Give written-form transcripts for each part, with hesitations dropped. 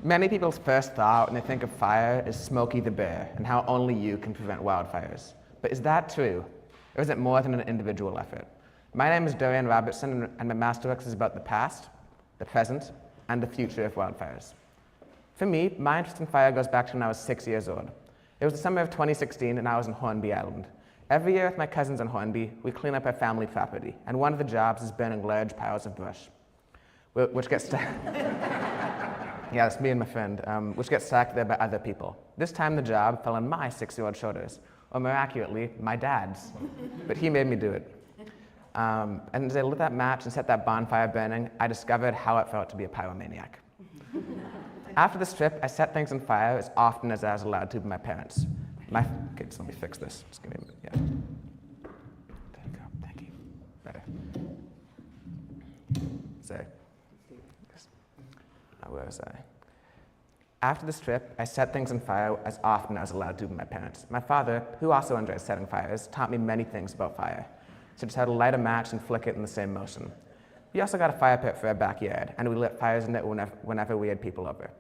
Many people's first thought when they think of fire is Smokey the Bear and how only you can prevent wildfires. But is that true? Or is it more than an individual effort? My name is Dorian Robertson, and my Masterworks is about the past, the present, and the future of wildfires. For me, my interest in fire goes back to when I was 6 years old. It was the summer of 2016, and I was on Hornby Island. Every year with my cousins on Hornby, we clean up our family property, and one of the jobs is burning large piles of brush, which gets yeah, it's me and my friend, which gets stacked there by other people. This time the job fell on my 6-year-old shoulders, or more accurately, my dad's. But he made me do it. And as I lit that match and set that bonfire burning, I discovered how it felt to be a pyromaniac. After this trip, I set things on fire as often as I was allowed to by my parents. Okay, so let me fix this. Just give me a minute. Yeah. There you go. Thank you. Better. So. Where was I? After this trip, I set things on fire as often as I was allowed to by my parents. My father, who also enjoys setting fires, taught me many things about fire, such as how to light a match and flick it in the same motion. We also got a fire pit for our backyard, and we lit fires in it whenever we had people over.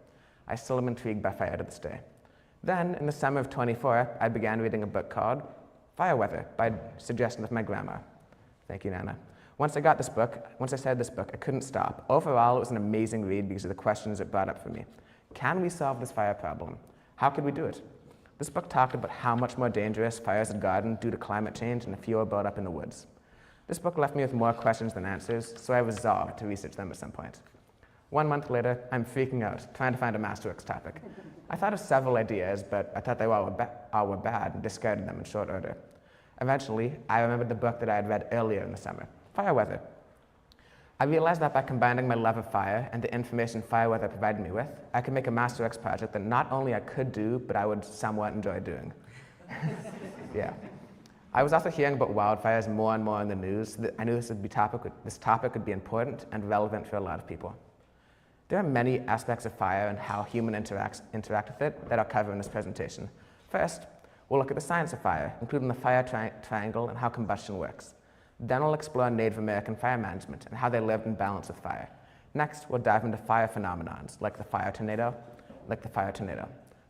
I still am intrigued by fire to this day. Then, in the summer of 24, I began reading a book called Fire Weather by suggestion of my grandma. Thank you, Nana. Once I started this book, I couldn't stop. Overall, it was an amazing read because of the questions it brought up for me. Can we solve this fire problem? How could we do it? This book talked about how much more dangerous fires had gotten due to climate change and the fuel buildup in the woods. This book left me with more questions than answers, so I resolved to research them at some point. 1 month later, I'm freaking out, trying to find a Masterworks topic. I thought of several ideas, but I thought they all were bad and discarded them in short order. Eventually, I remembered the book that I had read earlier in the summer, Fire Weather. I realized that by combining my love of fire and the information Fire Weather provided me with, I could make a Masterworks project that not only I could do, but I would somewhat enjoy doing. Yeah. I was also hearing about wildfires more and more in the news, so that I knew this topic would be important and relevant for a lot of people. There are many aspects of fire and how humans interact with it that I'll cover in this presentation. First, we'll look at the science of fire, including the fire triangle and how combustion works. Then we'll explore Native American fire management and how they lived in balance with fire. Next, we'll dive into fire phenomenons, like the fire tornado,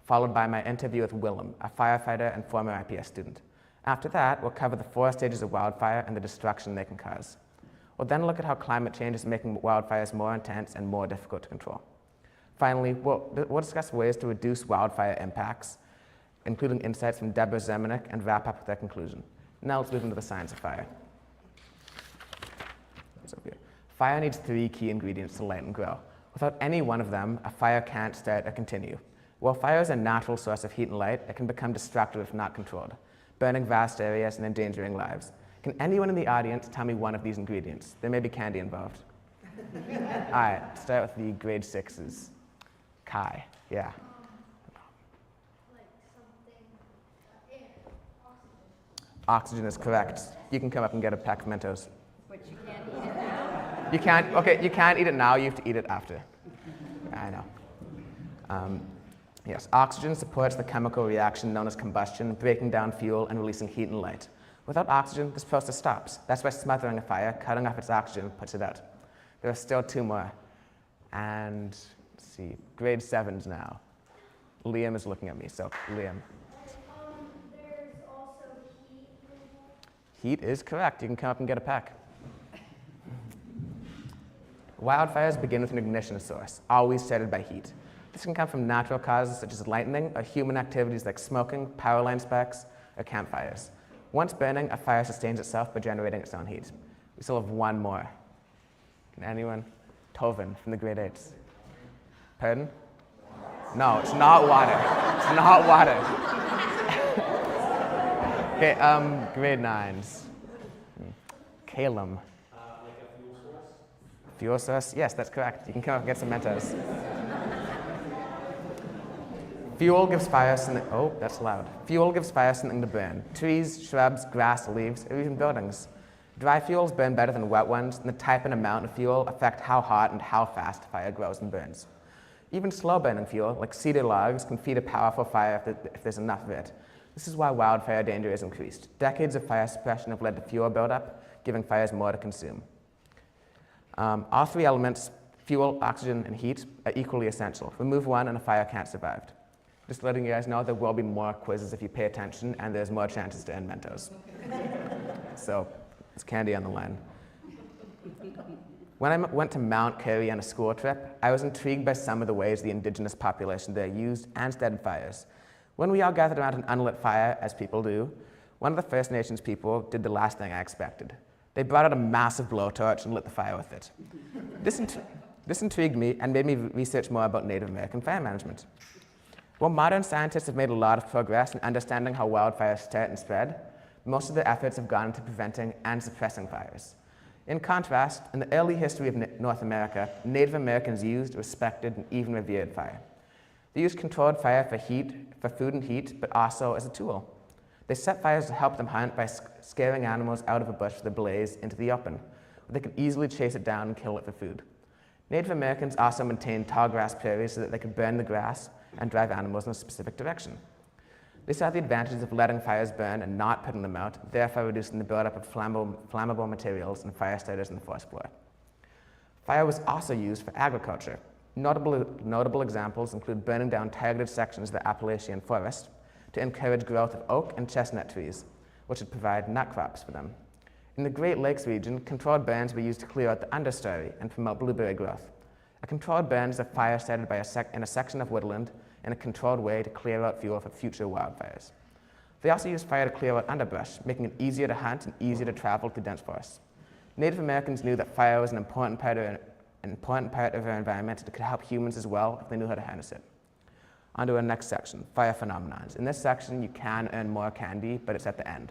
followed by my interview with Willem, a firefighter and former IPS student. After that, we'll cover the 4 stages of wildfire and the destruction they can cause. We'll then look at how climate change is making wildfires more intense and more difficult to control. Finally, we'll discuss ways to reduce wildfire impacts, including insights from Deborah Zermanek, and wrap up with their conclusion. Now let's move into the science of fire. Fire needs 3 key ingredients to light and grow. Without any one of them, a fire can't start or continue. While fire is a natural source of heat and light, it can become destructive if not controlled, burning vast areas and endangering lives. Can anyone in the audience tell me one of these ingredients? There may be candy involved. All right, start with the grade 6s. Kai, yeah. Like something, air, oxygen. Oxygen is correct. You can come up and get a pack of Mentos. But you can't eat it now? You can't eat it now, you have to eat it after. I know. Yes, oxygen supports the chemical reaction known as combustion, breaking down fuel and releasing heat and light. Without oxygen, this process stops. That's why smothering a fire, cutting off its oxygen, puts it out. There are still 2 more. And, let's see, grade 7s now. Liam is looking at me, so Liam. There's also heat. Heat is correct. You can come up and get a pack. Wildfires begin with an ignition source, always started by heat. This can come from natural causes such as lightning or human activities like smoking, power line sparks, or campfires. Once burning, a fire sustains itself by generating its own heat. We still have 1 more. Can anyone? Tovin from the grade 8s. Pardon? No, it's not water. It's not water. Okay, grade 9s. Calum. Like a fuel source? Fuel source? Yes, that's correct. You can come up and get some Mentos. Fuel gives fire something, oh, that's loud. Fuel gives fire something to burn. Trees, shrubs, grass, leaves, or even buildings. Dry fuels burn better than wet ones, and the type and amount of fuel affect how hot and how fast fire grows and burns. Even slow-burning fuel, like cedar logs, can feed a powerful fire if there's enough of it. This is why wildfire danger is increased. Decades of fire suppression have led to fuel buildup, giving fires more to consume. All 3 elements Fuel, oxygen, and heat are equally essential. Remove one and a fire can't survive. Just letting you guys know, there will be more quizzes if you pay attention, and there's more chances to earn Mentos. So, it's candy on the line. When I went to Mount Currie on a school trip, I was intrigued by some of the ways the indigenous population there used and started fires. When we all gathered around an unlit fire, as people do, one of the First Nations people did the last thing I expected. They brought out a massive blowtorch and lit the fire with it. This intrigued me and made me research more about Native American fire management. While modern scientists have made a lot of progress in understanding how wildfires start and spread, most of their efforts have gone into preventing and suppressing fires. In contrast, in the early history of North America, Native Americans used, respected, and even revered fire. They used controlled fire for food and heat, but also as a tool. They set fires to help them hunt by scaring animals out of a bush with a blaze into the open, where they could easily chase it down and kill it for food. Native Americans also maintained tall grass prairies so that they could burn the grass and drive animals in a specific direction. They saw the advantages of letting fires burn and not putting them out, therefore reducing the buildup of flammable materials and fire starters in the forest floor. Fire was also used for agriculture. Notable examples include burning down targeted sections of the Appalachian forest to encourage growth of oak and chestnut trees, which would provide nut crops for them. In the Great Lakes region, controlled burns were used to clear out the understory and promote blueberry growth. A controlled burn is a fire started in a section of woodland in a controlled way to clear out fuel for future wildfires. They also used fire to clear out underbrush, making it easier to hunt and easier to travel through dense forests. Native Americans knew that fire was an important part of our environment that could help humans as well if they knew how to harness it. On to our next section, fire phenomenons. In this section, you can earn more candy, but it's at the end.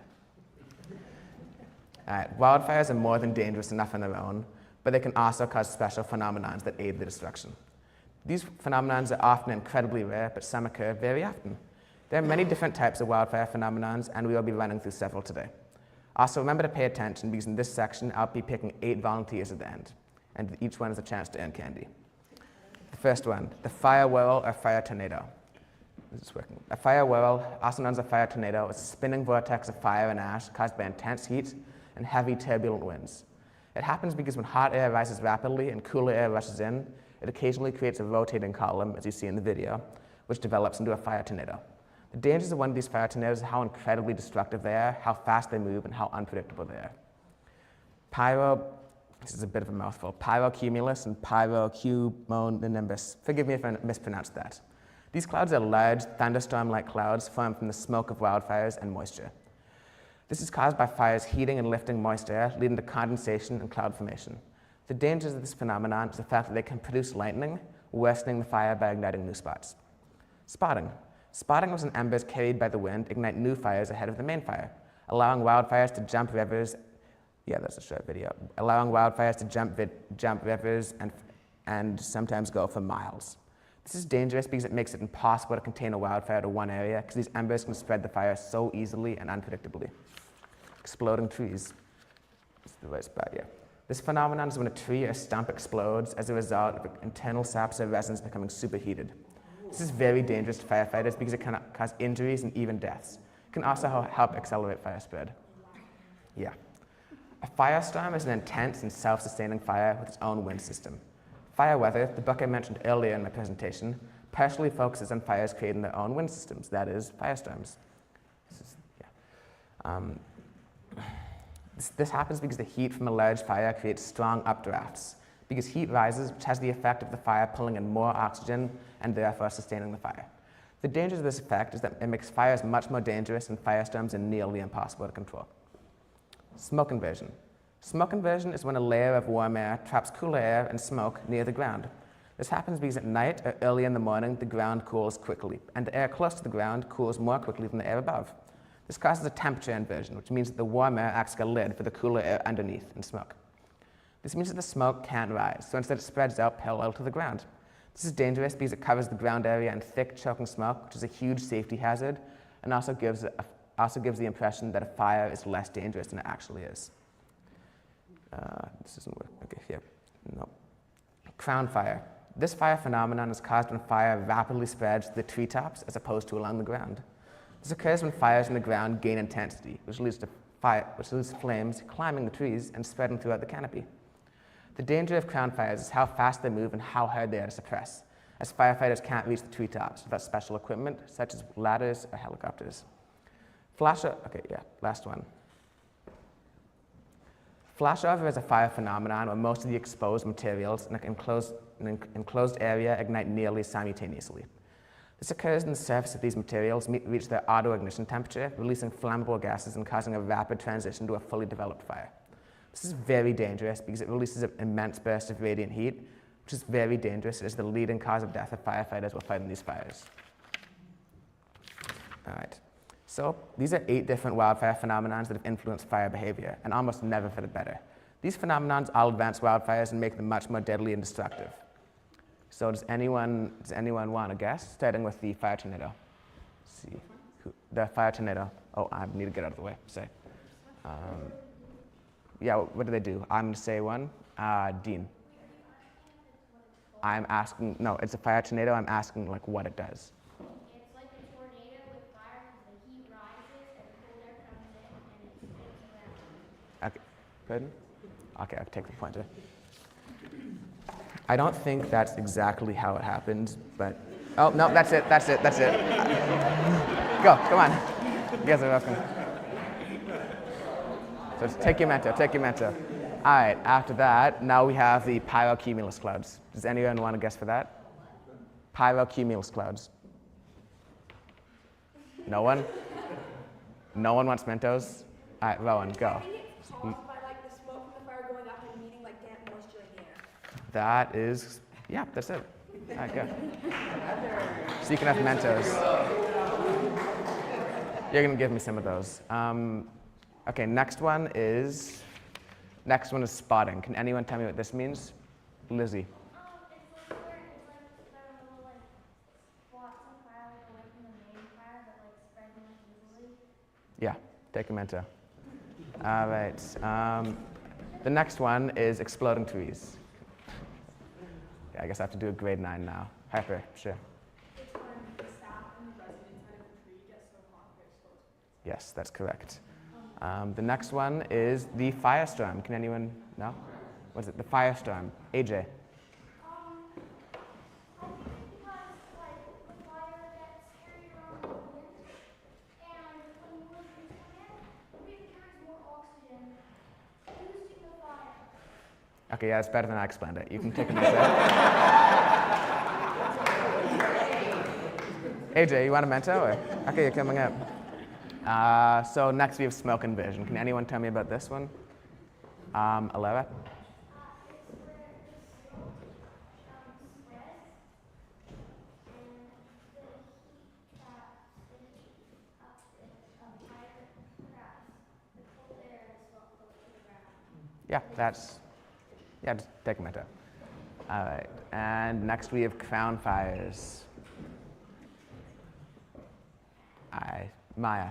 Wildfires are more than dangerous enough on their own, but they can also cause special phenomenons that aid the destruction. These phenomenons are often incredibly rare, but some occur very often. There are many different types of wildfire phenomenons, and we will be running through several today. Also, remember to pay attention, because in this section, I'll be picking 8 volunteers at the end, and each one has a chance to earn candy. The first one, the fire whirl or fire tornado. This is working. A fire whirl, also known as a fire tornado, is a spinning vortex of fire and ash caused by intense heat and heavy turbulent winds. It happens because when hot air rises rapidly and cooler air rushes in, it occasionally creates a rotating column, as you see in the video, which develops into a fire tornado. The dangers of one of these fire tornadoes is how incredibly destructive they are, how fast they move, and how unpredictable they are. This is a bit of a mouthful, pyrocumulus and pyrocumulonimbus. Forgive me if I mispronounced that. These clouds are large, thunderstorm-like clouds formed from the smoke of wildfires and moisture. This is caused by fires heating and lifting moist air, leading to condensation and cloud formation. The dangers of this phenomenon is the fact that they can produce lightning, worsening the fire by igniting new spots. Spotting. Spotting was when embers carried by the wind ignite new fires ahead of the main fire, allowing wildfires to jump rivers. Yeah, that's a short video. Allowing wildfires to jump rivers and sometimes go for miles. This is dangerous because it makes it impossible to contain a wildfire to one area because these embers can spread the fire so easily and unpredictably. Exploding trees. This is the right spot, yeah. This phenomenon is when a tree or stump explodes as a result of internal saps or resins becoming superheated. This is very dangerous to firefighters because it can cause injuries and even deaths. It can also help accelerate fire spread. Yeah. A firestorm is an intense and self-sustaining fire with its own wind system. Fire weather, the book I mentioned earlier in my presentation, partially focuses on fires creating their own wind systems, that is, firestorms. This happens because the heat from a large fire creates strong updrafts, because heat rises, which has the effect of the fire pulling in more oxygen and therefore sustaining the fire. The danger of this effect is that it makes fires much more dangerous and firestorms are nearly impossible to control. Smoke inversion. Smoke inversion is when a layer of warm air traps cooler air and smoke near the ground. This happens because at night or early in the morning, the ground cools quickly, and the air close to the ground cools more quickly than the air above. This causes a temperature inversion, which means that the warm air acts like a lid for the cooler air underneath in smoke. This means that the smoke can't rise, so instead it spreads out parallel to the ground. This is dangerous because it covers the ground area in thick, choking smoke, which is a huge safety hazard, and also gives the impression that a fire is less dangerous than it actually is. This doesn't work. Okay, here. No. Crown fire. This fire phenomenon is caused when fire rapidly spreads to the treetops as opposed to along the ground. This occurs when fires in the ground gain intensity, which leads to flames climbing the trees and spreading throughout the canopy. The danger of crown fires is how fast they move and how hard they are to suppress, as firefighters can't reach the treetops without special equipment, such as ladders or helicopters. Last one. Flashover is a fire phenomenon where most of the exposed materials in an enclosed area ignite nearly simultaneously. This occurs when the surface of these materials reach their auto-ignition temperature, releasing flammable gases and causing a rapid transition to a fully developed fire. This is very dangerous because it releases an immense burst of radiant heat, which is very dangerous. It is the leading cause of death of firefighters while fighting these fires. All right. So these are 8 different wildfire phenomena that have influenced fire behavior, and almost never for the better. These phenomena all advance wildfires and make them much more deadly and destructive. So does anyone want to guess? Starting with the fire tornado. Let's see. The fire tornado. Oh, I need to get out of the way. Say. What do they do? I'm going to say one. Dean. I'm asking, no, it's a fire tornado. I'm asking like what it does. It's like a tornado with fire because the heat rises and the cold air comes in and it spins around. Okay, good. Okay, I'll take the pointer. I don't think that's exactly how it happened, but, oh, no, that's it. Go, come on. You guys are welcome. So just take your mentor. All right, after that, now we have the pyrocumulus clouds. Does anyone want to guess for that? Pyrocumulus clouds. No one? No one wants Mentos? All right, Rowan, go. I think it's caused by like the smoke from the fire going up and meeting like damp moisture in the air. That is, yeah, that's it. All right, go. So you can have Mentos. You're going to give me some of those. Okay, next one is spotting. Can anyone tell me what this means? Lizzie. It's like where it's like there are little like spots of fire like away from the main fire that like spread more easily. Yeah, take a Mento. All right. The next one is exploding trees. Yeah, I guess I have to do a grade 9 now. Harper, sure. It's when the sap and the resin inside of the tree gets so hot that it explodes. Yes, that's correct. The next one is the firestorm. Can anyone know? What is it? The firestorm. AJ. I think because like the fire gets carried around the wind, and when the wind is coming in, the wind carries more oxygen, boosting the fire. Okay, yeah, it's better than I explained it. You can take a Mento. AJ, you want a Mento? Or? Okay, you're coming up. So next we have smoke inversion. Can anyone tell me about this one? Alara? It's where the smoke spreads, and the heat up the fire traps the cold air and smoke goes to the ground. Just take a Mento. All right, and next we have crown fires. Maya.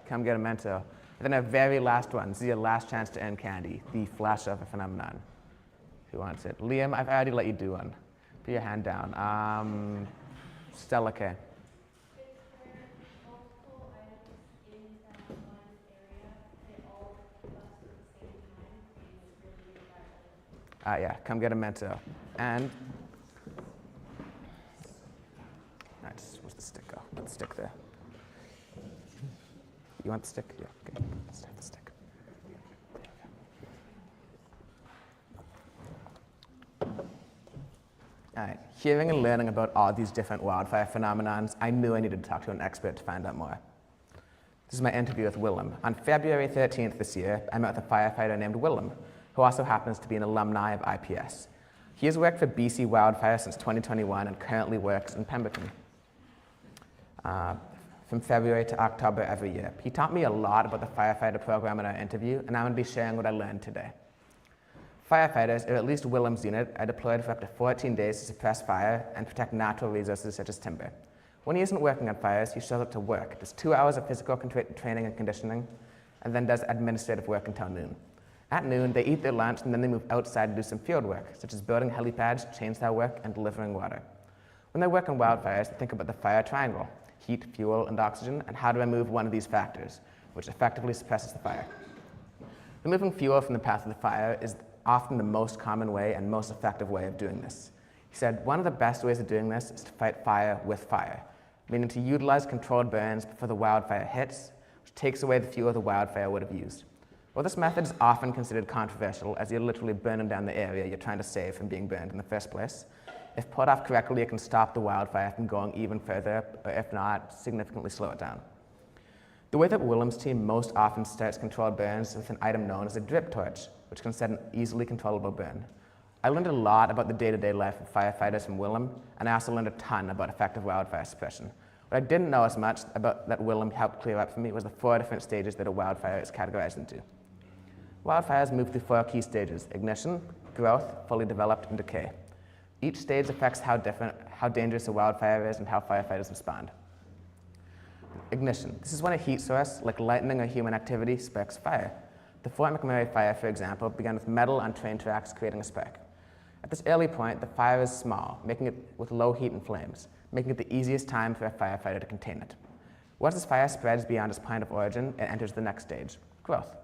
Come get a Mento. And then our very last one. This is your last chance to earn candy, the flashover phenomenon. Who wants it? Liam, I've already let you do one. Put your hand down. Stella K. It's where multiple items in one area, they all bust at the same time, and it's really environmental. Come get a Mento. And where's the stick go? Put the stick there. You want the stick? Yeah, okay. Let's have the stick. All right, hearing and learning about all these different wildfire phenomenons, I knew I needed to talk to an expert to find out more. This is my interview with Willem. On February 13th this year, I met with a firefighter named Willem, who also happens to be an alumni of IPS. He has worked for BC Wildfire since 2021 and currently works in Pemberton. From February to October every year. He taught me a lot about the firefighter program in our interview, and I'm going to be sharing what I learned today. Firefighters, or at least Willem's unit, are deployed for up to 14 days to suppress fire and protect natural resources such as timber. When he isn't working on fires, he shows up to work, does 2 hours of physical training and conditioning, and then does administrative work until noon. At noon, they eat their lunch, and then they move outside to do some field work, such as building helipads, chainsaw work, and delivering water. When they work on wildfires, they think about the fire triangle: heat, fuel, and oxygen, and how to remove one of these factors, which effectively suppresses the fire. Removing fuel from the path of the fire is often the most common way and most effective way of doing this. He said, one of the best ways of doing this is to fight fire with fire, meaning to utilize controlled burns before the wildfire hits, which takes away the fuel the wildfire would have used. While this method is often considered controversial, as you're literally burning down the area you're trying to save from being burned in the first place, if pulled off correctly, it can stop the wildfire from going even further, or if not, significantly slow it down. The way that Willem's team most often starts controlled burns is with an item known as a drip torch, which can set an easily controllable burn. I learned a lot about the day-to-day life of firefighters from Willem, and I also learned a ton about effective wildfire suppression. What I didn't know as much about that Willem helped clear up for me was the 4 different stages that a wildfire is categorized into. Wildfires move through 4 key stages: ignition, growth, fully developed, and decay. Each stage affects how dangerous a wildfire is and how firefighters respond. Ignition. This is when a heat source, like lightning or human activity, sparks fire. The Fort McMurray fire, for example, began with metal on train tracks creating a spark. At this early point, the fire is small, making it with low heat and flames, making it the easiest time for a firefighter to contain it. Once this fire spreads beyond its point of origin, it enters the next stage: growth.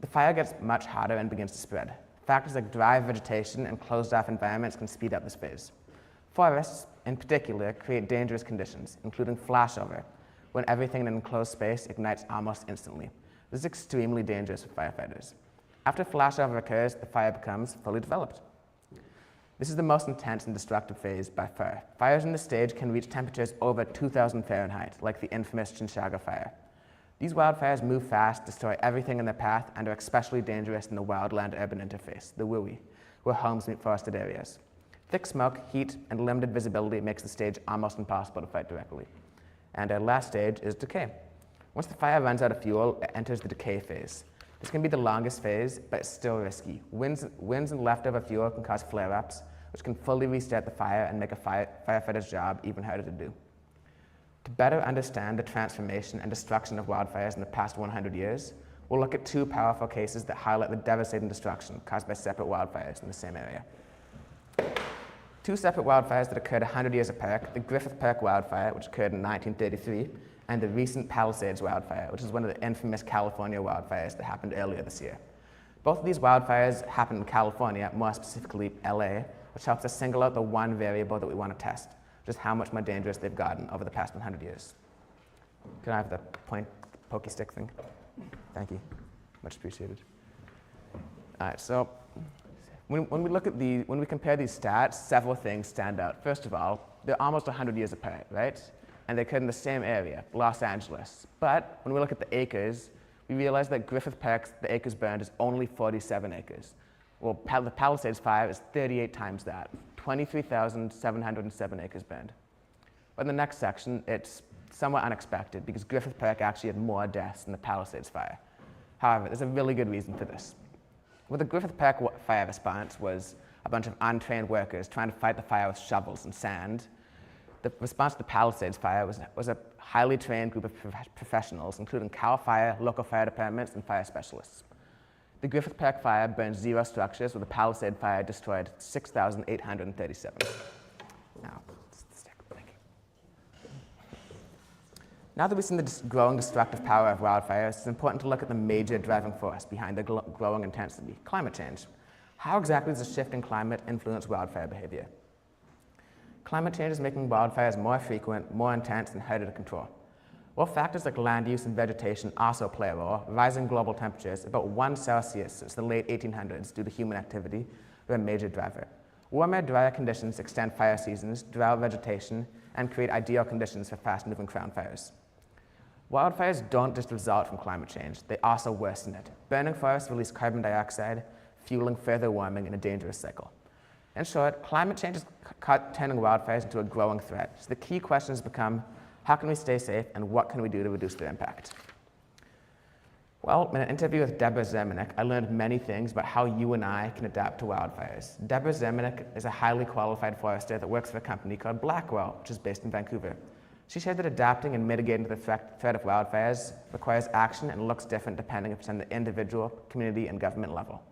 The fire gets much hotter and begins to spread. Factors like dry vegetation and closed-off environments can speed up this phase. Forests, in particular, create dangerous conditions, including flashover, when everything in an enclosed space ignites almost instantly. This is extremely dangerous for firefighters. After flashover occurs, the fire becomes fully developed. This is the most intense and destructive phase by far. Fires in this stage can reach temperatures over 2,000 Fahrenheit, like the infamous Chinchaga fire. These wildfires move fast, destroy everything in their path, and are especially dangerous in the wildland-urban interface, the WUI, where homes meet forested areas. Thick smoke, heat, and limited visibility makes the stage almost impossible to fight directly. And our last stage is decay. Once the fire runs out of fuel, it enters the decay phase. This can be the longest phase, but it's still risky. Winds and leftover fuel can cause flare-ups, which can fully restart the fire and make a firefighter's job even harder to do. To better understand the transformation and destruction of wildfires in the past 100 years, we'll look at 2 powerful cases that highlight the devastating destruction caused by separate wildfires in the same area. 2 separate wildfires that occurred 100 years apart: the Griffith Park wildfire, which occurred in 1933, and the recent Palisades wildfire, which is one of the infamous California wildfires that happened earlier this year. Both of these wildfires happened in California, more specifically LA, which helps us single out the one variable that we want to test, which is how much more dangerous they've gotten over the past 100 years. Can I have the pokey stick thing? Thank you. Much appreciated. All right, so when we compare these stats, several things stand out. First of all, they're almost 100 years apart, right? And they occurred in the same area, Los Angeles. But when we look at the acres, we realize that Griffith Park, the acres burned, is only 47 acres. Well, the Palisades fire is 38 times that, 23,707 acres burned. But in the next section, it's somewhat unexpected because Griffith Park actually had more deaths than the Palisades fire. However, there's a really good reason for this. Well, the Griffith Park fire response was a bunch of untrained workers trying to fight the fire with shovels and sand. The response to the Palisades fire was a highly trained group of professionals, including CAL FIRE, local fire departments, and fire specialists. The Griffith Park fire burned 0 structures, while the Palisade fire destroyed 6,837. Now that we've seen the growing destructive power of wildfires, it's important to look at the major driving force behind the growing intensity: climate change. How exactly does a shift in climate influence wildfire behavior? Climate change is making wildfires more frequent, more intense, and harder to control. While factors like land use and vegetation also play a role, rising global temperatures, about 1 Celsius since the late 1800s due to human activity, are a major driver. Warmer, drier conditions extend fire seasons, drought vegetation, and create ideal conditions for fast-moving crown fires. Wildfires don't just result from climate change, they also worsen it. Burning forests release carbon dioxide, fueling further warming in a dangerous cycle. In short, climate change is turning wildfires into a growing threat. So the key questions become, how can we stay safe, and what can we do to reduce their impact? Well, in an interview with Deborah Zermanek, I learned many things about how you and I can adapt to wildfires. Deborah Zermanek is a highly qualified forester that works for a company called Blackwell, which is based in Vancouver. She shared that adapting and mitigating the threat of wildfires requires action and looks different depending if it's on the individual, community, and government level.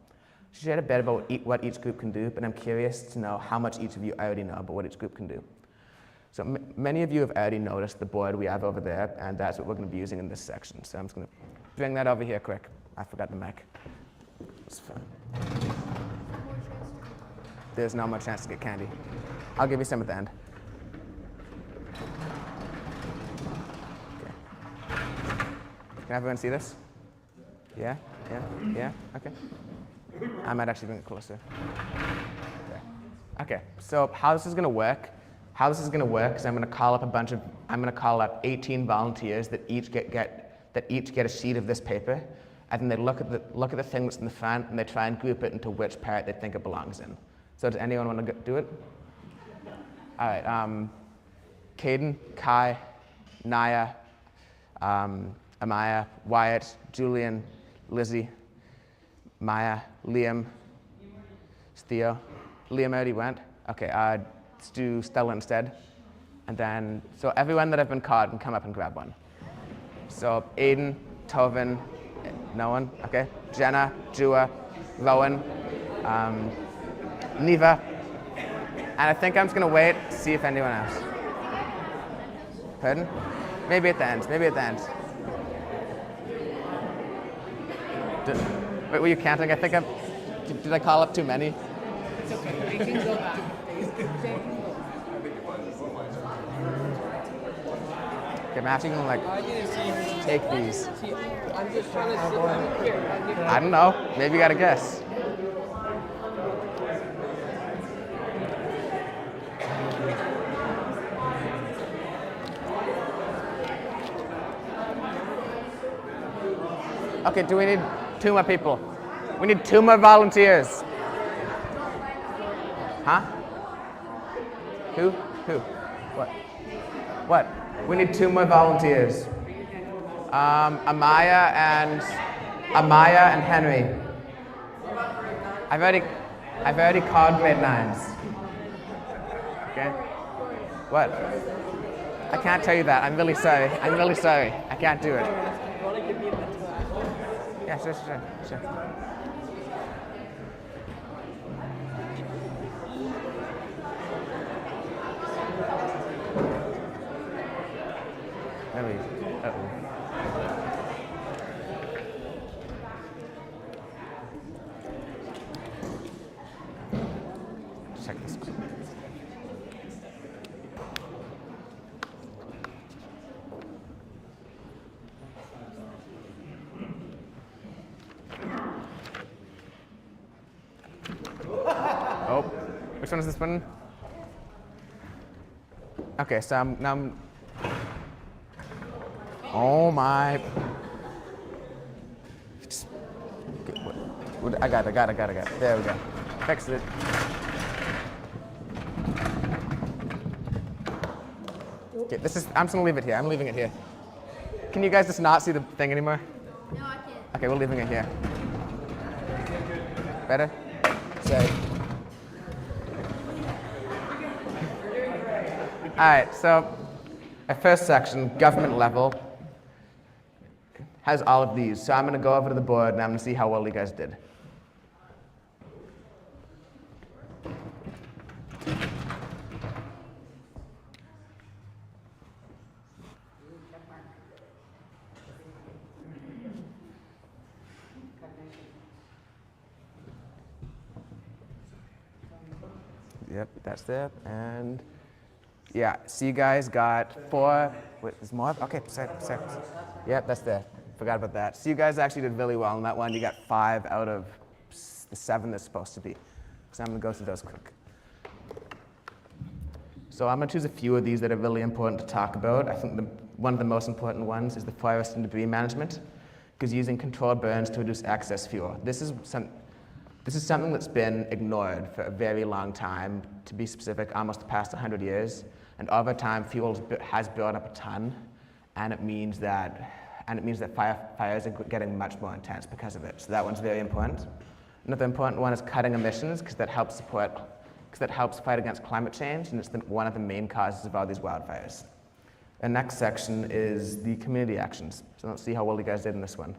She shared a bit about what each group can do, but I'm curious to know how much each of you already know about what each group can do. So many of you have already noticed the board we have over there, and that's what we're going to be using in this section. So I'm just going to bring that over here quick. I forgot the mic. It's fine. There's no more chance to get candy. I'll give you some at the end. Okay. Can everyone see this? Yeah? Yeah? Yeah? Okay. I might actually bring it closer. Okay, so how this is going to work is I'm going to call up 18 volunteers that each get a sheet of this paper, and then they look at the thing that's in the front and they try and group it into which part they think it belongs in. So does anyone want to do it? All right, Caden, Kai, Naya, Amaya, Wyatt, Julian, Lizzie, Maya, Liam, Theo. Liam already went. Okay, let's do Stella instead. And then, so everyone that have been called can come up and grab one. So Aiden, Tovin, no one, okay. Jenna, Jua, Rowan, Neva. And I think I'm just gonna wait, see if anyone else. Pardon? Maybe at the end, Wait, were you counting? I think did I call up too many? It's okay. You can go back. Okay, I'm actually gonna take these. I'm just trying to see. Here, I'll give you. I don't know. Maybe you got a guess. Okay, do we need 2 more people? We need 2 more volunteers. Huh? Who? What? We need 2 more volunteers. Amaya and Henry. I've already called grade 9s. Okay. What? I can't tell you that. I'm really sorry. I can't do it. Yeah, sure. Check this one. Oh, which one is this one? Okay, so I'm oh my. I got it. There we go. Fixed it. Okay, I'm just gonna leave it here. I'm leaving it here. Can you guys just not see the thing anymore? No, I can't. Okay, we're leaving it here. Better? Sorry. All right, so our first section, government level, has all of these. So I'm going to go over to the board and I'm going to see how well you guys did. Yep, that's there. And yeah, so you guys got 4. Wait, there's more? Okay, 6. Yep, that's there. Forgot about that. So you guys actually did really well on that one. You got 5 out of the 7 that's supposed to be. So I'm going to go through those quick. So I'm going to choose a few of these that are really important to talk about. I think one of the most important ones is the forest and debris management, because using controlled burns to reduce excess fuel. This is something that's been ignored for a very long time. To be specific, almost the past 100 years. And over time, fuel has built up a ton, and it means that fires are getting much more intense because of it. So that one's very important. Another important one is cutting emissions, because that helps fight against climate change, and it's one of the main causes of all these wildfires. The next section is the community actions. So let's see how well you guys did in this one.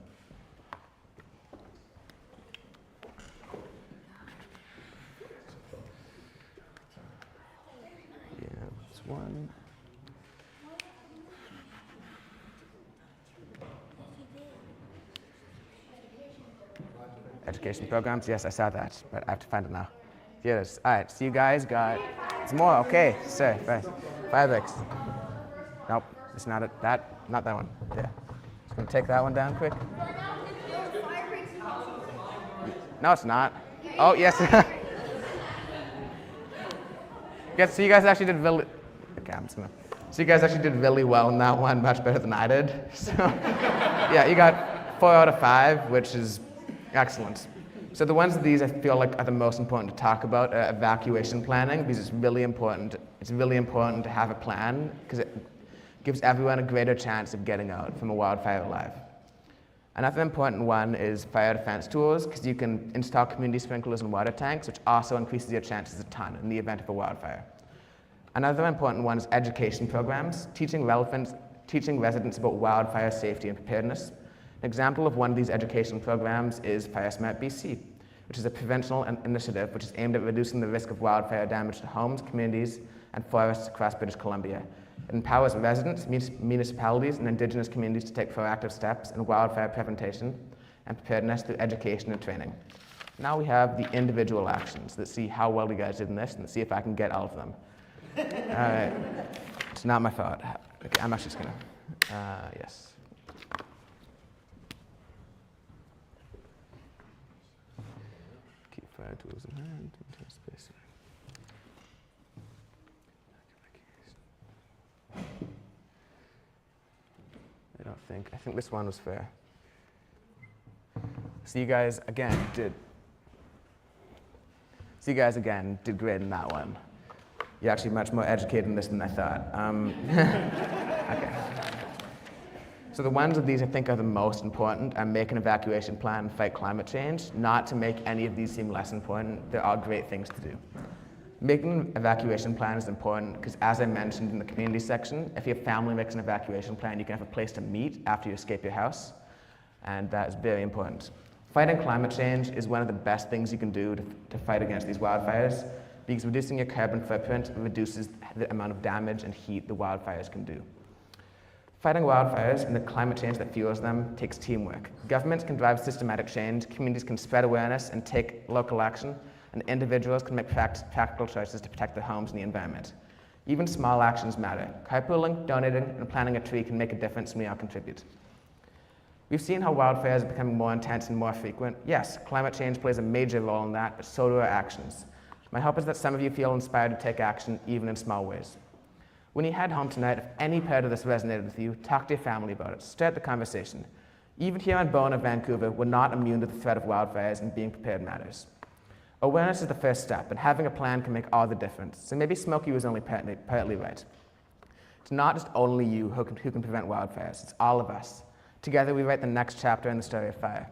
Yeah, that's one. Education programs, yes, I saw that, but I have to find it now. Here it is. All right, so you guys got, it's more, okay, sir, fire breaks. Nope, it's not it, not that one, yeah. Just gonna take that one down quick. No, it's not. Oh, yes. Yes, so you guys actually did really, okay, so you guys actually did really well in that one, much better than I did. So, yeah, you got 4 out of 5, which is excellent. So the ones of these I feel like are the most important to talk about are evacuation planning, because it's really important. It's really important to have a plan, because it gives everyone a greater chance of getting out from a wildfire alive. Another important one is fire defense tools, because you can install community sprinklers and water tanks, which also increases your chances a ton in the event of a wildfire. Another important one is education programs, teaching residents about wildfire safety and preparedness. An example of one of these education programs is Fire Smart BC, which is a preventional initiative which is aimed at reducing the risk of wildfire damage to homes, communities, and forests across British Columbia. It empowers residents, municipalities, and Indigenous communities to take proactive steps in wildfire prevention and preparedness through education and training. Now we have the individual actions. Let's see how well you guys did in this, and let's see if I can get all of them. All right, it's not my fault. Okay, I'm actually just gonna, yes. Keep fire tools in hand, maintain space. I think this one was fair. So you guys again did great in that one. You're actually much more educated in this than I thought. Okay. So the ones of these I think are the most important are make an evacuation plan and fight climate change, not to make any of these seem less important. They're all great things to do. Making an evacuation plan is important because, as I mentioned in the community section, if your family makes an evacuation plan, you can have a place to meet after you escape your house, and that is very important. Fighting climate change is one of the best things you can do to fight against these wildfires, because reducing your carbon footprint reduces the amount of damage and heat the wildfires can do. Fighting wildfires and the climate change that fuels them takes teamwork. Governments can drive systematic change, communities can spread awareness and take local action, and individuals can make practical choices to protect their homes and the environment. Even small actions matter. Carpooling, donating, and planting a tree can make a difference, and we all contribute. We've seen how wildfires are becoming more intense and more frequent. Yes, climate change plays a major role in that, but so do our actions. My hope is that some of you feel inspired to take action, even in small ways. When you head home tonight, if any part of this resonated with you, talk to your family about it. Start the conversation. Even here in Bowen or Vancouver, we're not immune to the threat of wildfires, and being prepared matters. Awareness is the first step, and having a plan can make all the difference. So maybe Smokey was only partly right. It's not just only you who can prevent wildfires, it's all of us. Together we write the next chapter in the story of fire.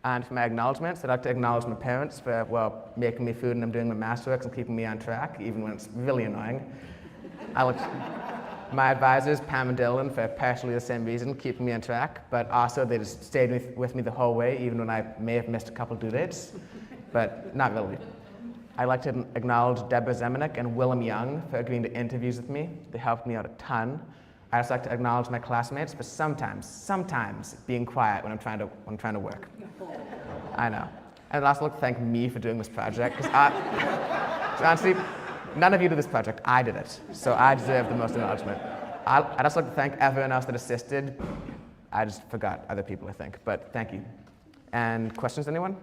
And for my acknowledgements, I'd like to acknowledge my parents for, well, making me food and I'm doing my Masterworks and keeping me on track, even when it's really annoying. My advisors, Pam and Dylan, for partially the same reason, keeping me on track, but also they just stayed with me the whole way, even when I may have missed a couple due dates. But not really. I'd like to acknowledge Deborah Zemanek and Willem Young for agreeing to interviews with me. They helped me out a ton. I'd also like to acknowledge my classmates for sometimes being quiet when I'm trying to work. I know. And I'd also like to thank me for doing this project, because honestly, none of you did this project. I did it, so I deserve the most acknowledgement. I'd also like to thank everyone else that assisted. I just forgot other people, I think, but thank you. And questions, anyone?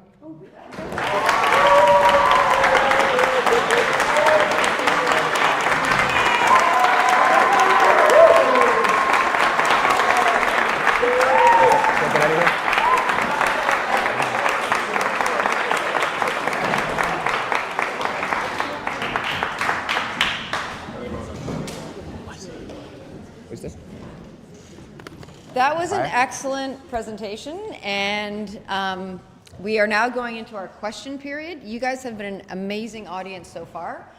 That was an excellent presentation, and we are now going into our question period. You guys have been an amazing audience so far,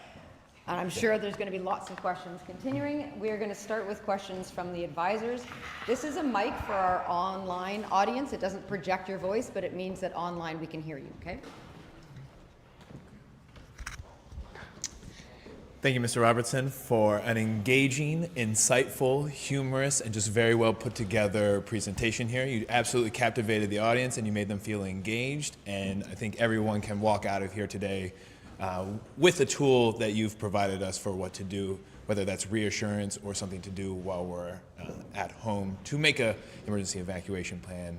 and I'm sure there's going to be lots of questions continuing. We are going to start with questions from the advisors. This is a mic for our online audience. It doesn't project your voice, but it means that online we can hear you, okay? Thank you, Mr. Robertson, for an engaging, insightful, humorous, and just very well put together presentation here. You absolutely captivated the audience and you made them feel engaged. And I think everyone can walk out of here today with a tool that you've provided us for what to do, whether that's reassurance or something to do while we're at home to make an emergency evacuation plan.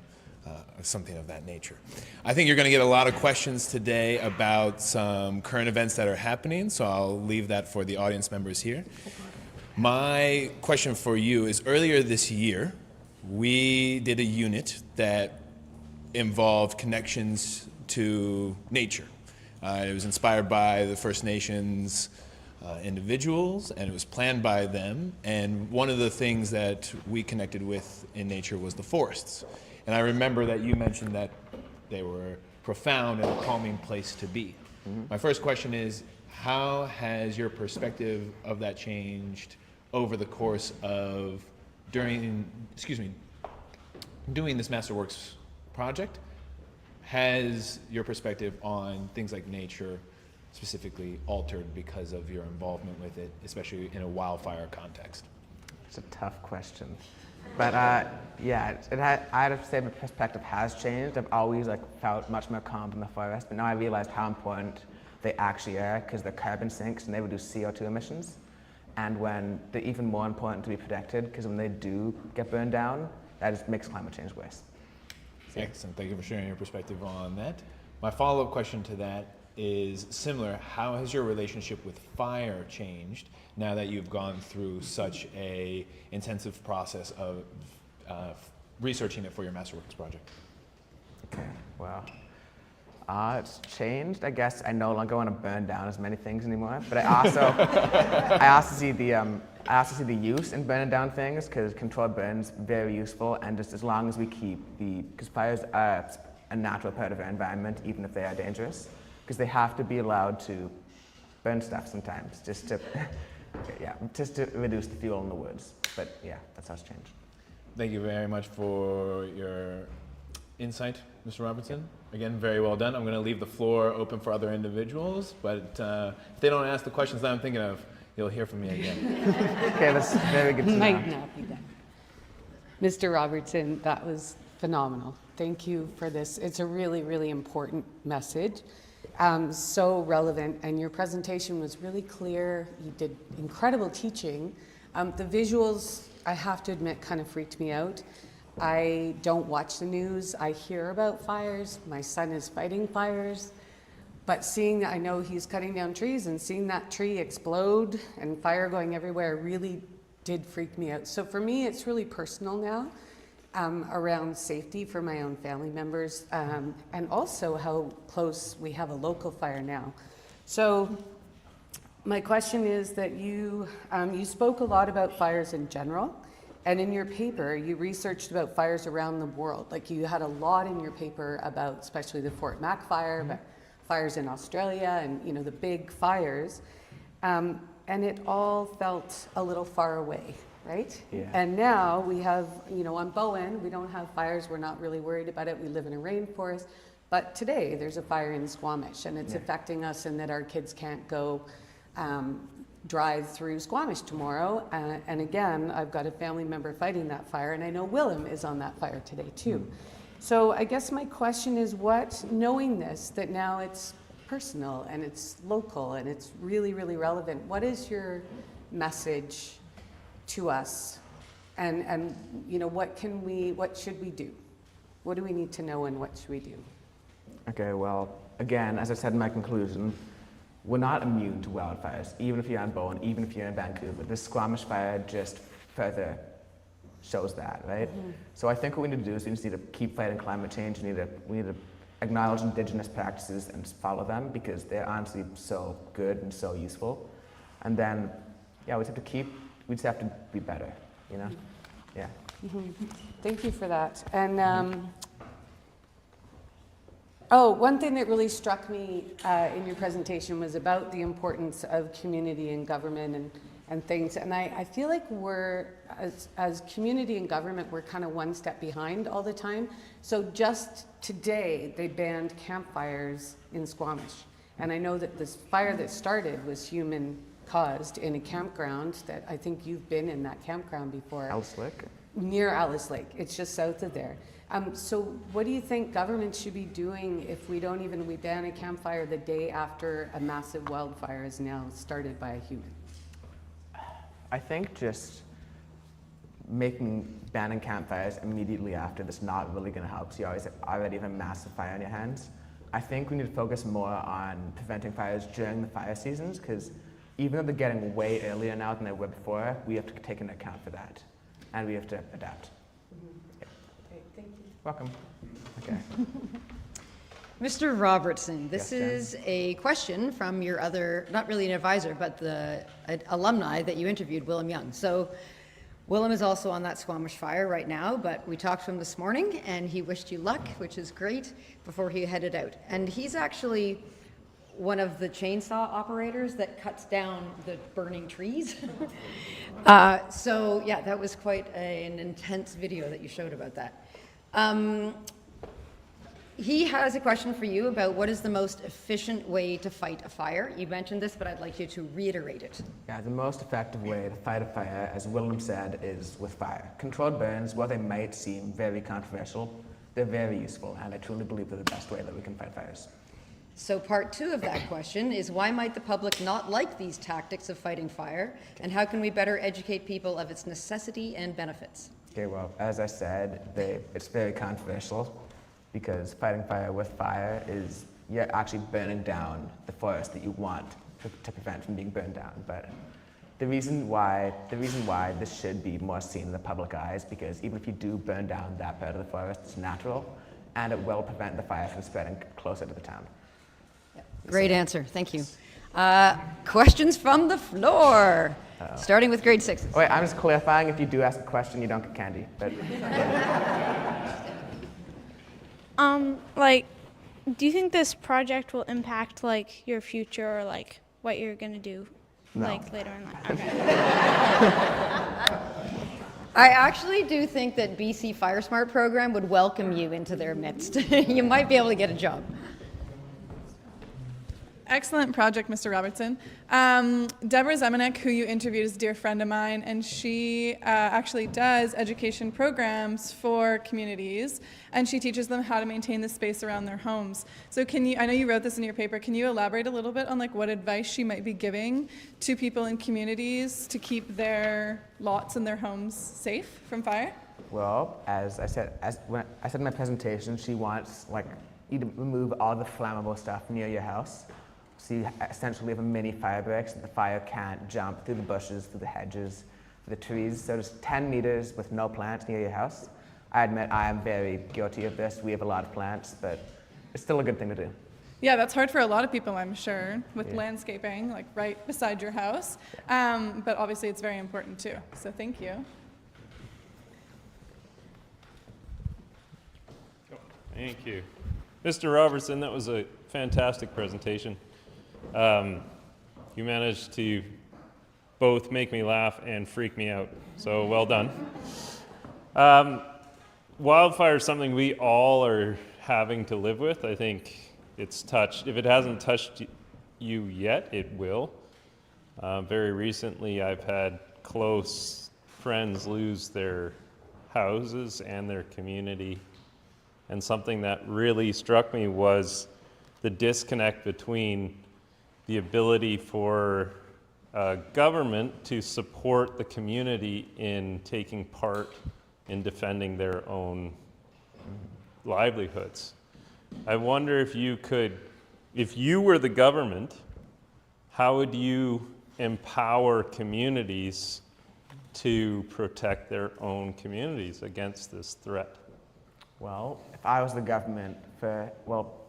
Or something of that nature. I think you're going to get a lot of questions today about some current events that are happening, so I'll leave that for the audience members here. My question for you is, earlier this year, we did a unit that involved connections to nature. It was inspired by the First Nations individuals, and it was planned by them, and one of the things that we connected with in nature was the forests. And I remember that you mentioned that they were profound and a calming place to be. Mm-hmm. My first question is, how has your perspective of that changed over the course of doing this Masterworks project? Has your perspective on things like nature specifically altered because of your involvement with it, especially in a wildfire context? It's a tough question. But yeah, I'd have to say my perspective has changed. I've always felt much more calm in the forest, but now I realized how important they actually are, because they're carbon sinks and they reduce CO2 emissions. And when they're even more important to be protected, because when they do get burned down, that just makes climate change worse. So, excellent, thank you for sharing your perspective on that. My follow-up question to that is similar. How has your relationship with fire changed now that you've gone through such a intensive process of researching it for your Masterworks project? Okay, well, it's changed. I guess I no longer want to burn down as many things anymore, but I also see the use in burning down things, because controlled burns very useful, and just as long as we keep because fires are a natural part of our environment, even if they are dangerous, because they have to be allowed to burn stuff sometimes, just to reduce the fuel in the woods. But yeah, that's how it's changed. Thank you very much for your insight, Mr. Robertson. Again, very well done. I'm going to leave the floor open for other individuals, but if they don't ask the questions that I'm thinking of, you'll hear from me again. Okay, that's very good to know. Might not be done. Mr. Robertson, that was phenomenal. Thank you for this. It's a really, really important message. So relevant, and your presentation was really clear. You did incredible teaching. The visuals, I have to admit, kind of freaked me out. I don't watch the news. I hear about fires. My son is fighting fires. But I know he's cutting down trees, and seeing that tree explode and fire going everywhere really did freak me out. So for me, it's really personal now. Around safety for my own family members, and also how close we have a local fire now. So my question is that you spoke a lot about fires in general, and in your paper you researched about fires around the world. You had a lot in your paper about especially the Fort Mac fire, but fires in Australia, and the big fires, and it all felt a little far away. Right? Yeah. And now we have, on Bowen, we don't have fires. We're not really worried about it. We live in a rainforest. But today there's a fire in Squamish, and it's affecting us in that our kids can't go drive through Squamish tomorrow. And again, I've got a family member fighting that fire, and I know Willem is on that fire today too. So I guess my question is, knowing this, that now it's personal and it's local and it's really, really relevant, what is your message to us, and what should we do? What do we need to know, and what should we do? Okay, well, again, as I said in my conclusion, we're not immune to wildfires, even if you're in Bowen, even if you're in Vancouver. This Squamish fire just further shows that, right? Mm-hmm. So I think what we need to do is we just need to keep fighting climate change. We need to acknowledge Indigenous practices and follow them, because they're honestly so good and so useful. And then, yeah, we just have to be better, Yeah. Mm-hmm. Thank you for that. And one thing that really struck me in your presentation was about the importance of community and government and things. And I feel like we're, as community and government, we're kind of one step behind all the time. So just today, they banned campfires in Squamish. And I know that this fire that started was human caused in a campground that I think you've been in that campground before. Alice Lake? Near Alice Lake. It's just south of there. So what do you think government should be doing if we ban a campfire the day after a massive wildfire is now started by a human? I think just banning campfires immediately after this not really going to help. So you already have a massive fire on your hands. I think we need to focus more on preventing fires during the fire seasons, because even though they're getting way earlier now than they were before, we have to take into account for that, and we have to adapt. Yeah. Okay, thank you. Welcome. Okay. Mr. Robertson, this Yes, Jen? is a question from your other, not really an advisor, but the alumni that you interviewed, Willem Young. So Willem is also on that Squamish fire right now, but we talked to him this morning and he wished you luck, which is great, before he headed out. And he's actually one of the chainsaw operators that cuts down the burning trees. So yeah, that was quite an intense video that you showed about that. He has a question for you about what is the most efficient way to fight a fire. You mentioned this, but I'd like you to reiterate it. Yeah, the most effective way to fight a fire, as Willem said, is with fire. Controlled burns, while they might seem very controversial, they're very useful, and I truly believe they're the best way that we can fight fires. So part two of that question is, why might the public not like these tactics of fighting fire, and how can we better educate people of its necessity and benefits? Okay, well, as I said, it's very controversial, because fighting fire with fire is you're actually burning down the forest that you want to prevent from being burned down. But the reason why this should be more seen in the public eye is because even if you do burn down that part of the forest, it's natural, and it will prevent the fire from spreading closer to the town. Great answer, thank you. Questions from the floor, starting with grade 6. Oh, wait, I'm just clarifying, if you do ask a question, you don't get candy. But Like, do you think this project will impact, like, your future or, like, what you're going to do, No. like, later in life? Okay. I actually do think that BC Fire Smart program would welcome you into their midst. You might be able to get a job. Excellent project, Mr. Robertson. Deborah Zemanek, who you interviewed, is a dear friend of mine, and she actually does education programs for communities, and she teaches them how to maintain the space around their homes. So I know you wrote this in your paper, can you elaborate a little bit on like what advice she might be giving to people in communities to keep their lots and their homes safe from fire? well, as I said in my presentation, she wants you to remove all the flammable stuff near your house. So you essentially have a mini fire break so the fire can't jump through the bushes, through the hedges, through the trees. So just 10 meters with no plants near your house. I admit I am very guilty of this. We have a lot of plants, but it's still a good thing to do. Yeah, that's hard for a lot of people, I'm sure, with landscaping, like right beside your house. But obviously it's very important too. So thank you. Thank you. Mr. Robertson, that was a fantastic presentation. You managed to both make me laugh and freak me out, so well done. Wildfire is something we all are having to live with. I think if it hasn't touched you yet, it will. Very recently, I've had close friends lose their houses and their community, and something that really struck me was the disconnect between the ability for government to support the community in taking part in defending their own livelihoods. I wonder if you were the government, how would you empower communities to protect their own communities against this threat? Well, if I was the government,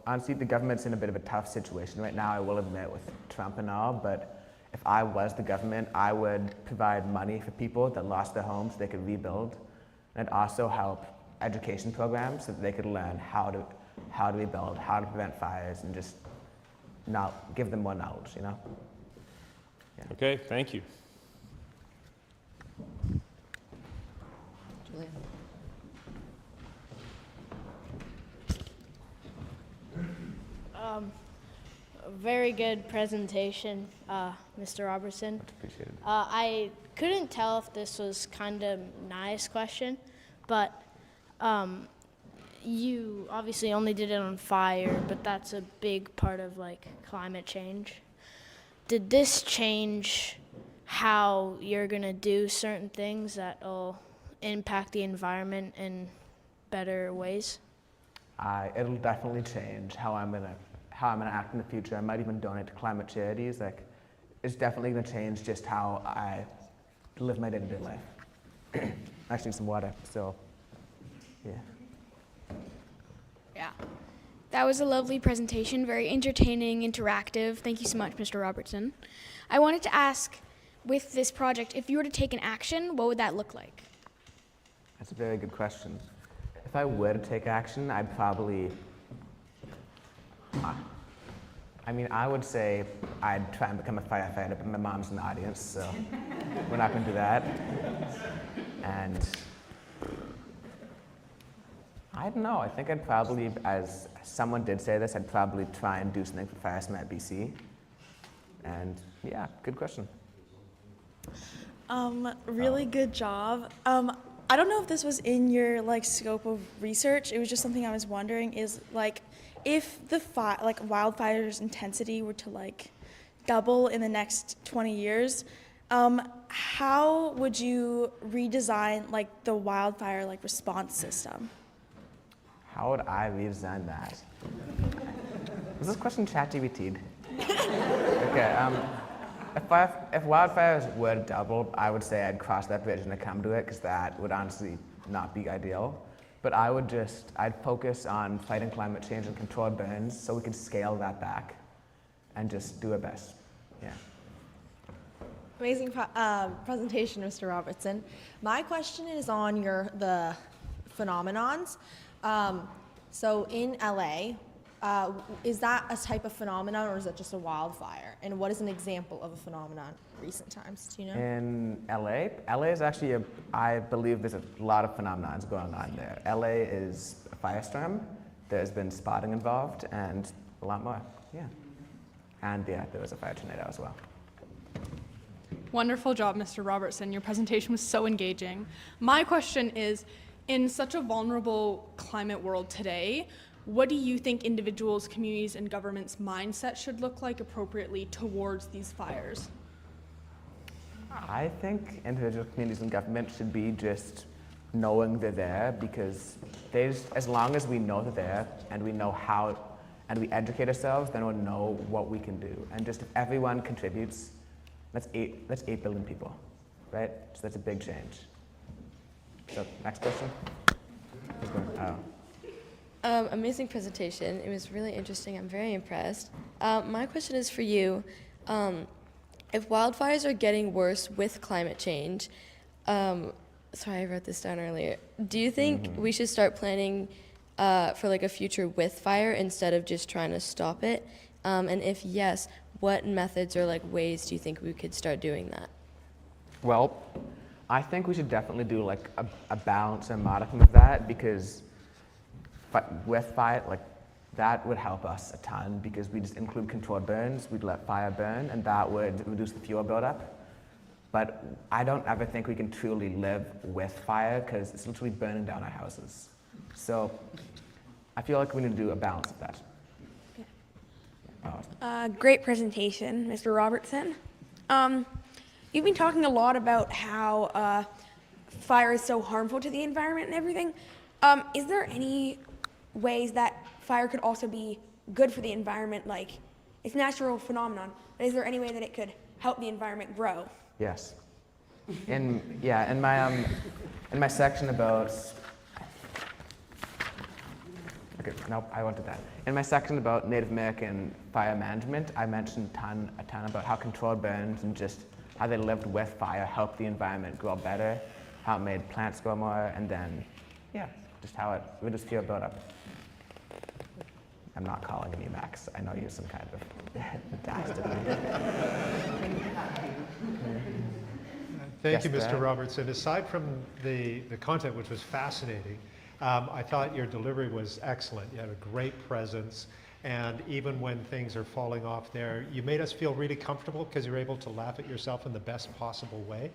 honestly, the government's in a bit of a tough situation right now, I will admit, with Trump and all, but if I was the government, I would provide money for people that lost their homes so they could rebuild, and also help education programs so that they could learn how to rebuild, how to prevent fires, and just give them more knowledge, you know? Yeah. Okay, thank you. Julia. Very good presentation, Mr. Robertson. Much appreciated. I couldn't tell if this was kind of nice question, but you obviously only did it on fire, but that's a big part of like climate change. Did this change how you're gonna do certain things that'll impact the environment in better ways? It'll definitely change how I'm gonna act in the future. I might even donate to climate charities. Like, it's definitely gonna change just how I live my day-to-day life. I actually need some water, so yeah. Yeah. That was a lovely presentation, very entertaining, interactive. Thank you so much, Mr. Robertson. I wanted to ask, with this project, if you were to take an action, what would that look like? That's a very good question. If I were to take action, I'd probably, I would say I'd try and become a firefighter, but my mom's in the audience, so we're not gonna do that. And I don't know, I think I'd probably, as someone did say this, I'd probably try and do something for Fire Smart BC. And yeah, good question. Really good job. I don't know if this was in your scope of research. It was just something I was wondering is if the wildfire's intensity were to double in the next 20 years, how would you redesign the wildfire response system? How would I redesign that? Was this question ChatGPT'd? Okay, if wildfires were doubled, I would say I'd cross that bridge and I'd come to it, because that would honestly not be ideal. But I'd focus on fighting climate change and controlled burns so we could scale that back and just do our best. Yeah. Amazing presentation, Mr. Robertson. My question is on the phenomenons. So in LA, is that a type of phenomenon, or is that just a wildfire? And what is an example of a phenomenon in recent times? Do you know? In LA is actually I believe there's a lot of phenomenons going on there. LA is a firestorm. There's been spotting involved and a lot more. Yeah. And yeah, there was a fire tornado as well. Wonderful job, Mr. Robertson. Your presentation was so engaging. My question is, in such a vulnerable climate world today, what do you think individuals, communities, and governments' mindset should look like appropriately towards these fires? I think individual communities and governments should be just knowing they're there, because as long as we know they're there and we know how, and we educate ourselves, then we'll know what we can do. And just if everyone contributes, that's 8 billion people, right? So that's a big change. So next question. Amazing presentation. It was really interesting. I'm very impressed. My question is for you. If wildfires are getting worse with climate change, sorry, I wrote this down earlier. Do you think we should start planning for a future with fire instead of just trying to stop it? And if yes, what methods or ways do you think we could start doing that? Well, I think we should definitely do a balance and modicum of that, because with fire, that would help us a ton, because we just include controlled burns, we'd let fire burn, and that would reduce the fuel buildup. But I don't ever think we can truly live with fire, because it's literally burning down our houses. So I feel like we need to do a balance of that. Great presentation, Mr. Robertson. You've been talking a lot about how fire is so harmful to the environment and everything. Is there any ways that fire could also be good for the environment? It's a natural phenomenon, but is there any way that it could help the environment grow? Yes. In my section about, okay, nope, I wanted that. In my section about Native American fire management, I mentioned a ton about how controlled burns and just how they lived with fire helped the environment grow better, how it made plants grow more, and then, yeah, just how it reduced fuel buildup. I'm not calling you Max. I know you're some kind of dastardly. Thank Yes, you, Mr. Brad? Robertson. Aside from the content, which was fascinating, I thought your delivery was excellent. You had a great presence. And even when things are falling off there, you made us feel really comfortable because you're able to laugh at yourself in the best possible way.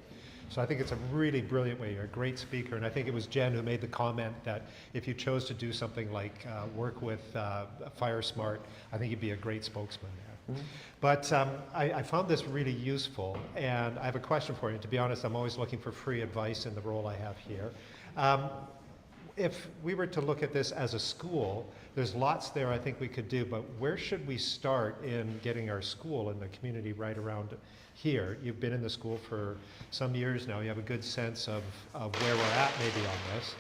So I think it's a really brilliant way. You're a great speaker. And I think it was Jen who made the comment that if you chose to do something like work with Fire Smart, I think you'd be a great spokesman there. Mm-hmm. But I found this really useful. And I have a question for you. To be honest, I'm always looking for free advice in the role I have here. If we were to look at this as a school, there's lots there I think we could do, but where should we start in getting our school and the community right around here? You've been in the school for some years now. You have a good sense of where we're at maybe on this.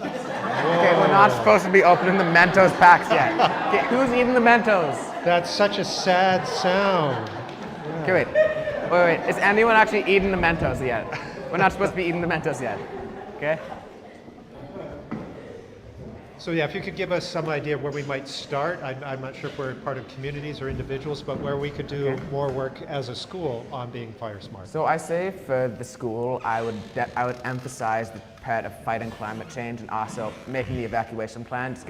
Okay, we're not supposed to be opening the Mentos packs yet. Okay, who's eating the Mentos? That's such a sad sound. Okay, wait. Is anyone actually eating the Mentos yet? We're not supposed to be eating the Mentos yet. Okay? So yeah, if you could give us some idea of where we might start. I'm not sure if we're part of communities or individuals, but where we could do more work as a school on being fire smart. So I say for the school, I would emphasize the part of fighting climate change and also making the evacuation plan, just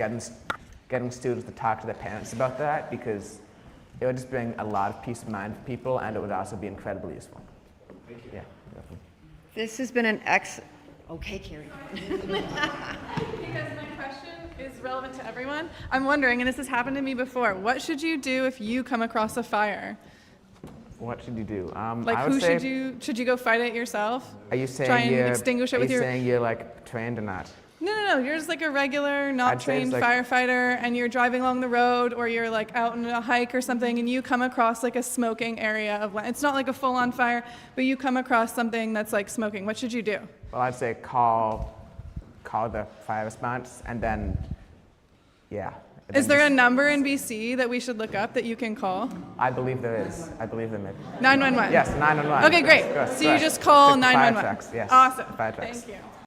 getting students to talk to their parents about that, because it would just bring a lot of peace of mind for people, and it would also be incredibly useful. Thank you. Yeah, definitely. This has been an Okay, Carrie. Because my question is relevant to everyone. I'm wondering, and this has happened to me before, what should you do if you come across a fire? What should you do? Like, I would say, should you go fight it yourself? Are you saying Try and extinguish it with your... Are you saying you're like trained or not? No, you're just like a regular, not trained firefighter, and you're driving along the road, or you're like out on a hike or something, and you come across like a smoking area of land. It's not like a full-on fire, but you come across something that's like smoking. What should you do? Well, I'd say call the fire response, and then, yeah. Is there a number in BC that we should look up that you can call? I believe there is. I believe there may be. 911? Yes, 911. Okay, great. So you just call 911? Fire trucks, yes. Awesome. Fire trucks. Thank you.